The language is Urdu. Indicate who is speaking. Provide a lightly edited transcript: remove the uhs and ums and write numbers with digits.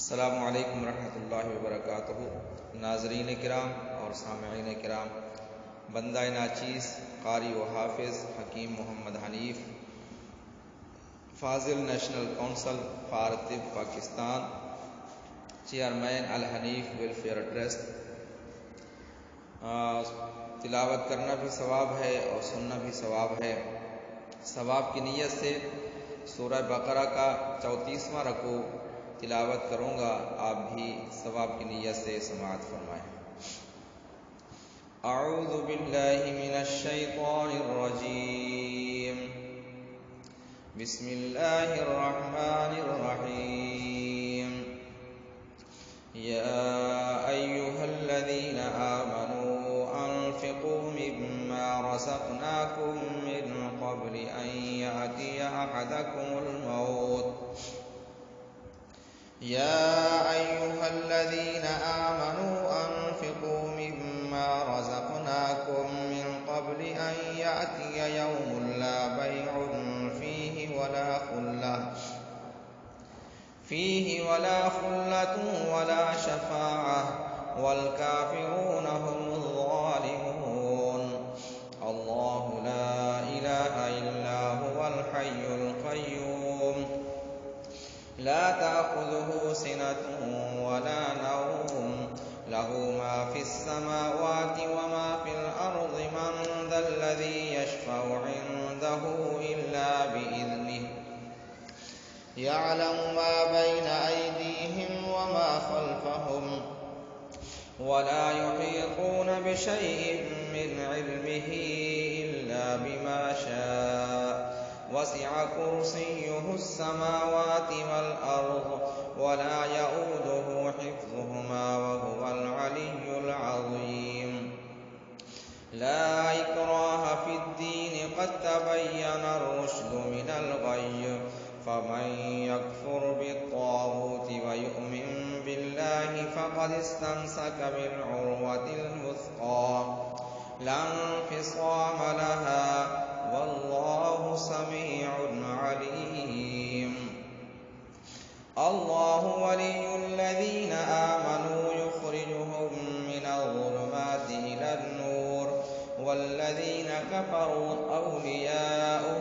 Speaker 1: السلام علیکم ورحمۃ اللہ وبرکاتہ۔ ناظرین کرام اور سامعین کرام، بندہ ناچیز قاری و حافظ حکیم محمد حنیف، فاضل نیشنل کونسل فار طب پاکستان، چیئرمین الحنیف ویلفیئر ٹرسٹ۔ تلاوت کرنا بھی ثواب ہے اور سننا بھی ثواب ہے۔ ثواب کی نیت سے سورہ بقرہ کا 34واں رکوع تلاوت کروں گا، آپ بھی ثواب کی نیت سے سماعت فرمائیں۔ اعوذ باللہ من الشیطان الرجیم، بسم اللہ الرحمن الرحیم۔ یا ایھا الذین آمنوا انفقوا مما رزقناکم من قبل ان یأتی احدکم الموت يا أيها الذين آمنوا أنفقوا مما رزقناكم من قبل أن يأتي يوم لا بيع فيه ولا خلة ولا شفاعة والكافرون هم الظالمون۔ الله لا إله إلا هو الحي القيوم لا تأخذه سنة ولا نوم، له ما في السماوات وما في الأرض، من ذا الذي يشفع عنده إلا بإذنه، يعلم ما بين أيديهم وما خلفهم ولا يحيطون بشيء من علمه إلا بما شاء، وسع كرسيه السماوات والأرض ولا يؤوده حفظهما وهو العلي العظيم۔ لا إكراه في الدين، قد تبين الرشد من الغي، فمن يكفر بالطاغوت ويؤمن بالله فقد استمسك بالعروة الوثقى لا انفصام لها، والله سميع عليم۔ الله ولي الذين آمنوا يخرجهم من الظلمات إلى النور، والذين كفروا أولياؤهم